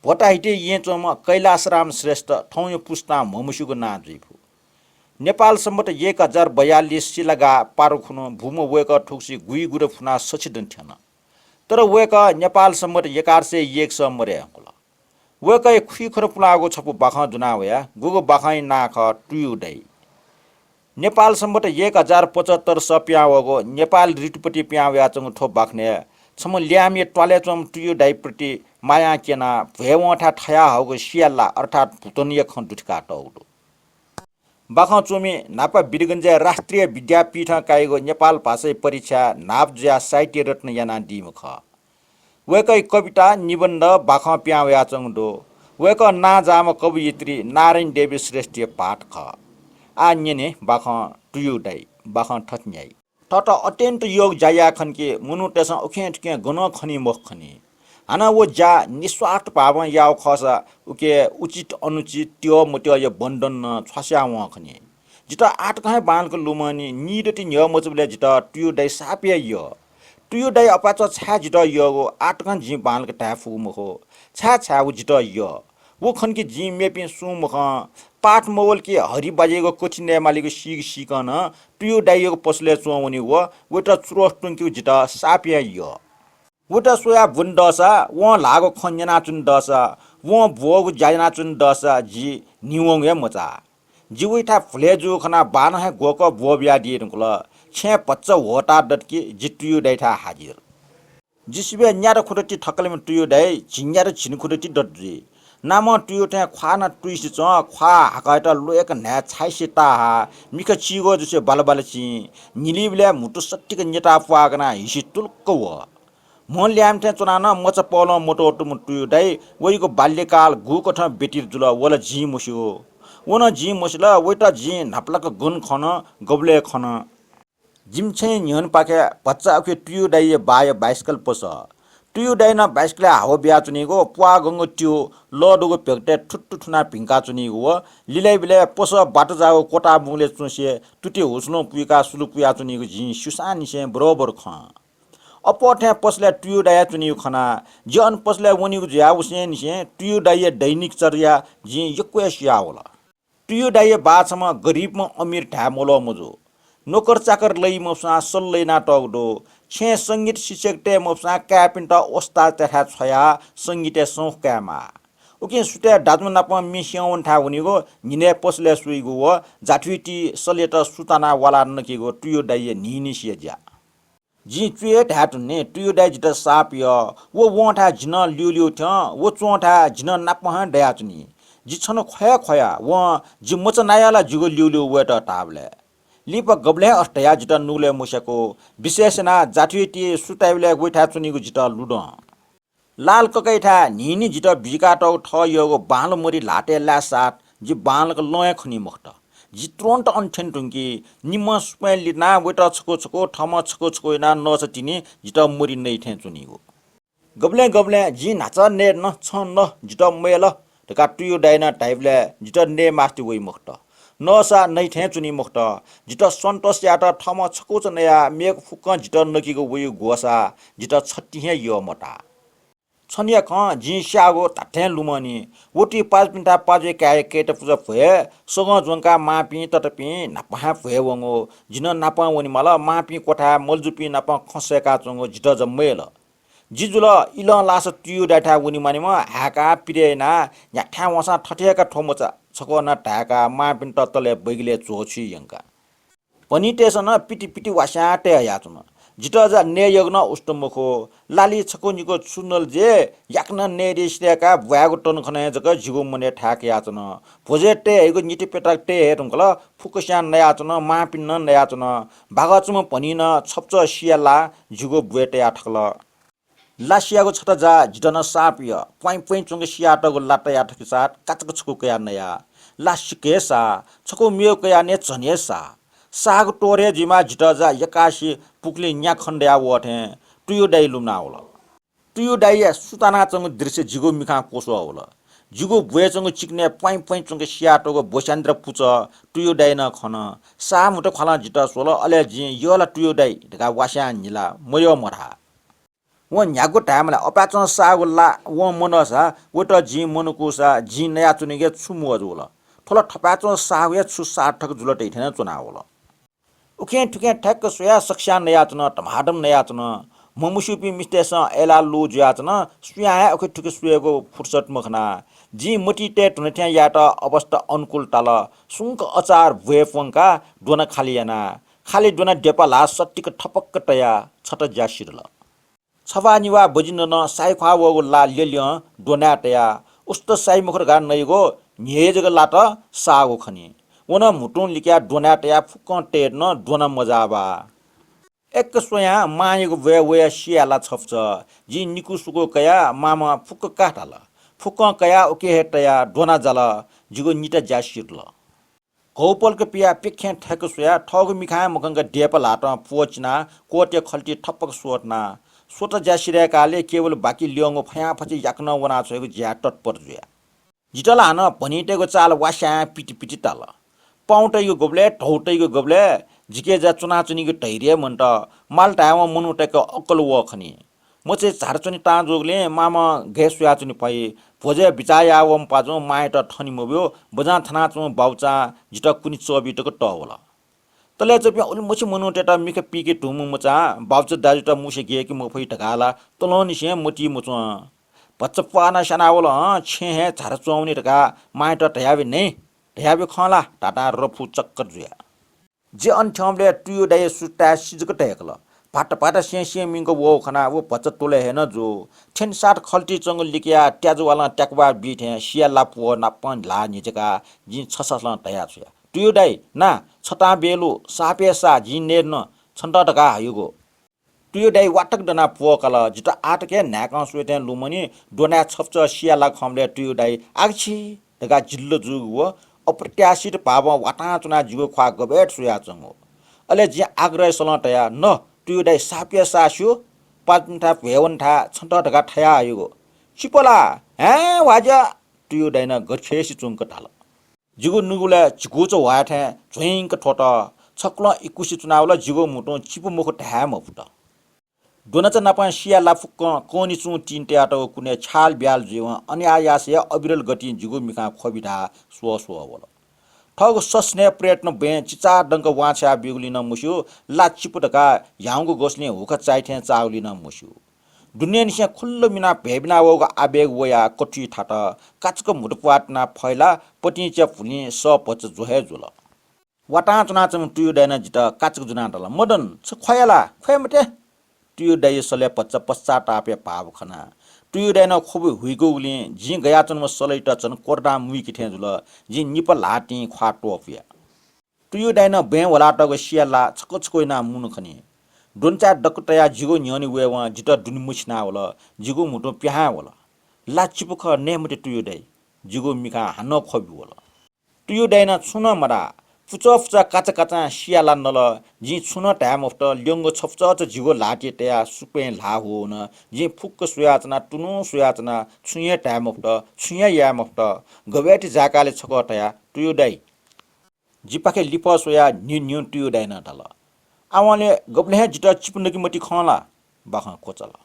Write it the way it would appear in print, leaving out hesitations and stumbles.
भोटाहिटे येचोमा कैलाश राम श्रेष्ठ ठौँ पुस्ता ममुसुको ना जुइफु नेपाल सम्बत 1042 सिलगा पारुखुन भूम वेक ठुक्सी गुई गुर फुना सचिदन थिएन तर वेक नेपाल सम्बत 1101 मरे होला वेक खुइ खर पुलागो छपु बाखा जुनावया गुगो बाखाइ नाख टुयु दाइ नेपाल सम्बत 1075 सप्यावगो नेपाल रिटपति प्याव्या चंग ठो बाख्ने छम ल्यामे टले चम टुयु दाइ प्रति माया केना भेवठा ठया हगो सियाला अर्थात भुतनीय खन दुटका टौडो बाखा चोमी नापा बिरगञ्जा राष्ट्रिय विद्यापीठ काइगो नेपाल भाषा परीक्षा नापज्या साहित्य रत्न याना दिमुख वेकै कविता निबन्ध बाखा प्याव्या चंगडो वेक ना जाम कवयित्री नारायण देवी श्रेष्ठ पाठ ख आ नेने बाखा टुयु दाइ बाखा ठत्न्याई ठट अत्यन्त योग जाया खनके मुनु तेसा उखेट के गन खनी मख खनी हाना वो जा निस्वार्थ भाव याव खसा उके उचित अनुचित त्यो मोट्यो य बन्धन छस्या व खनी जिता आठ कहे बालको लुमनी निडति न्य मचबले जिता टुयु दाइ सापे य टुयु दाइ अपाच छा जिता यगो आठ कन जि बालको टाफु मखो छा छा उ जिता य वो खनकी जि मेपि सुमख पाठ मोवल के हरि बाजेको कोचिने मालिको सिकन टुयु दाइको पसले चुवनी वटा चुरोस्टुङ्क्यु जिता सापिया य वटा सोया बुन दसा व लागो खन्जना चुन दसा व भोग जाजना चुन दसा जि निवङ या मचा जिवैठा फुलेजु खना बान है गोक बोबिया दिएनकुल छे पच्च होटा डटकी जिटुयु दाइठा हाजिर जिसिबे न्यार खुरटी ठक्कलमे टुयु दाइ झिन्यार झिन खुरटी डटजी नाम टुयु थे ख्वाना टुइस च ख्वा हाकाइट लोएक न्या छाइसिता मिख चिगो जुसे बालबालची निलिबले मुटु सट्टिक नेटा पुआगना हिसि तुल्क व मन ल्याम थे चुनान मच पल मोटो टु टुयु दाइ वइको बाल्यकाल गुको ठ बेटिर जुल वला जी मुस्यो वन जी मुसला वइटा जी नापलक गुन खन गबले खन जिमछे न्यन पाके बच्चा के टुयु दाइ बाय बाइस्कल पस टुयु दाइ न बाइस्कल हाव बिया चुनीको पुआ गंगो त्यो लडुगो पेक्टे ठुट्टु ठुना भिंका चुनीको लिलै बिले पस बाटो जागो कोटा मुले चुसे टुटे होस्लो पुइका सुलु पुया चुनीको जि सुसानी से बरोबर ख अपठे पसले टुयु दाइ चुनीको खना जन पसले वनीको ज्या उसे निसे टुयु दाइ दैनिक चर्या जि यक्वेसिया होला टुयु दाइ बाछमा गरीबमा अमीर ढामोलो मजो नोकर चाकर लई मसा सल्लै ना टगडो छे संगीत शिक्षक टे मसा क्यापिन्टा ओस्ता तथा छया संगीत सौख क्यामा उके सुते दाजु नाप मिस्याउन था उनीको निने पसले सुइगो व जाठुटी सलेट सुताना वाला नकीगो टुयु दाइ निनी सिया जी चुए ढाटुने टुयु दाइ जित साप य वो वठा जिन ल्युल्यु थ वो चोठा जिन नाप ह दयाचुनी जि छन खया खया व जि मच नायाला जुगो ल्युल्यु वेट टाबले लिप गबले अष्टया जिता नुले मुसेको विशेषना जाठुटी सुटाइले गोइठा चुनीको जिता लुड लाल ककैठा निनी जिता बिकाटौ ठ योगो बाल मरि लाटे ला सात जि बालक लय खनी मखट जि त्रोन्ट अन्ठेन टुंकी निम स्पेल लिना गोइटा छको छको ठम छको छको ना नचटिनी जिता मरि नै थे चुनीको गबले गबले जि नाच ने न छ न जिता मेल तका टुयु डाइना टाइपले जिता ने मास्टी वइ मखट नसा नै थे चुनी मुक्त जित सन्तोष यात ठम छको छ नया मेक फुक जित नकीको वयु गोसा जित छट्टी हे यो मटा छनिया ख जि स्यागो ताठे लुमनी वटी पाँच पिन्टा पाजे काय केट पुजा भए सग जोंका मापी तटपी नापा भए वंगो जिन नापा वनि माला मापी कोठा मलजुपी नापा खसेका चंगो जित जम्मेल जिजुल इल लास टुयु डाठा वनि मानिमा हाका पिरेना याठा वसा ठठेका ठोमचा छको न ढाका मापिन तत्तले बैगले चोछि यंका पनि तेसन पिटी पिटी वास्याटे याचन जिटजा ने यग्न उष्टमुखो लाली छको निको सुनल जे याक्न ने रेसका भ्यागो टन खने जक जिगो मने ठाक याचन भोजेटे हेगो निटी पेटाक टे हेरंकल फुकस्यान नयाचन मापिन नयाचन भागचम पनि न छप्च सियाला जिगो बुएटे याठकल लासियाको छटा जा जिटन सापिय पॉइंट पॉइंट चंग सियाटको लाटा याठक साट काचक छको कया नया लासिके सा छको मियो कया ने छनेसा साग टोरे जिमा जिटा जा यकाशी पुक्ले न्या खण्डया वठे टुयु दाइ लुमना होला टुयु दाइ सुताना चंग दृश्य जिगो मिखा कोसो होला जिगो बुए चंग चिक्ने पॉइंट पॉइंट चंग सियाटको बोसान्द्र पुच टुयु दाइ न खन सा मुट खला जिटा सोल अले जि योला टुयु दाइ ढका वास्या निला मयो मरा व न्यागो टाइमला अपाचन सागुल्ला व मनसा वट जी मनुकुसा जी नया चुनिगे छुमु जुल थोला ठपाचन साग या छु साठक जुल टेठेन चुनावल उखे ठुके ठक्क सोया सक्ष्या नया चुन टमाटम नया चुन ममुसुपी मिस्टेस एला लु जुया चुन सुया उखे ठुके सुयेको फुर्सद मखना जी मोटी टे टुनेठ्या याट अवस्था अनुकूल टाल सुंक अचार भुएफंका डोना खालियाना खाली डोना डेपाला सट्टिक ठपक्क टया छट ज्यासिरल छवा निवा बजिन न साइखा वगो ला लेल्य डोना टया उस्त साइ मुखर गा नइगो न्हेजग लाट सागो खनी वन मुटुन लिक्या डोना टया फुक्क टेर न डोना मजाबा एक सोया मायगो वे वे सियाला छप्छ जी निकु सुको कया मामा फुक्क काटाला फुक्क कया ओके हेटया डोना जाला जिगो निटा ज्यासिरल कौपल के पिया पिखे ठेक सोया ठग मिखा मगंग डेप लाट पोचना कोटे खल्टी ठप्पक सोटना सोट ज्यासिरेकाले केवल बाकी ल्याङ्गो फया फची याक्न वना छोएको ज्या टटपर जुया जिटला हान भनिटेको चाल वास्या पिटी पिटी टाल पाउटैको गोब्ले ढौटैको गोब्ले जिके जा चुनाचुनीको टैरिया मन्ट माल टायामा मनुटेको अक्कल वखनी म चाहिँ झारचुनी टाँजोगले मामा गैस सुयाचुनी पाइ भोजे बिचाया वम पाजो माएट ठनी मोब्यो बजा थनाचु बाउचा जिटा कुनी चबिटको टवला तले चाहिँ उल मुछि मनुटेटा मिखे पिके टुमु मचा बाउचा दाजुटा मुसे गे कि मफै टकाला तलोनी से मोटी मुचो बच्चपाना सनावल छे हे झारचुनी टका माएट टयाबे नै टयाबे खला टाटा रफु चक्कर जुया जे अन्ठमले टुयो दाइ सुटा सिजको टयकल पाटा पाटा से मिंगो वो खना वो बच्चा तोले है न जो ठेन साट खल्टी चंग लिकिया ट्याजु वाला ट्याकबा बीट है सियाला पो नापन ला निजका जि छससला तया छ टुयो दाइ ना छटा बेलु सापेसा जि नेर्न छन्ट टका हायुगो टुयो दाइ वाटक डना पो कल जिटा आटके नाका सुते लुमनी डोना छप्च सियाला खमले टुयो दाइ आछि टका जिल्लो जुगो अप्रत्याशित पाव वाटा चुना जुगो ख्वा गबेट सुया चंगो अले जि आग्रह सलटया न टुयो दाइ सापिया सास्यो पान्था भेवन्था छन्ट टका ठया आयुगो चिपला हे वाजा टुयो दाइ न गछेसी चुंक टाल जिगो नुगुला चिगोचो वाथे झ्विंक ठोट छक्ल इकुसी चुनावला जिगो मुटो चिपो मुख ढ्याम फुट दोनच नापा सिया लाफुक्क कोनी चु तिनटे आटो कुने छाल ब्याल जीव अनि आयासे अविरल गति जिगो मिखा खोबिधा सो सो वल ठग सस्ने प्रयत्न बे चिचा डंक वाछा बिगुलिन मुस्यो ला चिपटका याउँगो गोस्ने हुक चाइथे चाउलिन मुस्यो दुनिया निसे खुल्लो मिना भेबिना वगो आबेग वया कठी ठाट काचक मुटपाटना फैला पटी च फुनि स पच जोहे जुल वाटा चुना चम टुयो दाइना जिता काचक जुना डल मदन छ खयला खयमटे टुयो दाइ सले पच्चा पश्चात आपे पाव खना टुयो दाइना खुब हुइगोले जि गया चन सलैट चन कोर्डा मुइ किथे जुल जि निपल लाटी ख्वाटो अफिया टुयो दाइना बे वलाटको सियाला छकोछकोइना मुन खनी दोनचा डकटया जिगो न्यनि वेवा जिता दुनिमुछना होला जिगो मुटो प्याहा होला ला चिपख नेमटे टुयो दाइ जिगो मिखा हान खबि होला टुयो दाइना छुन मरा फुचफचा काचा काचा सियाला नल जि छुन टाइम अफ्ट ल्यंगो छपच जिगो लाटे टया सुपे ला हो न जि फुक्क सुयाचना टुनु सुयाचना छुये टाइम अफ्ट छुया याम अफ्ट गवेटी जाकाले छक टया टुयो दाइ जिपाखे लिप सोया न्यु टुयो दाइ न टल आवाले गब्ले जिटा चिपनकी मटी खला बाख कोचला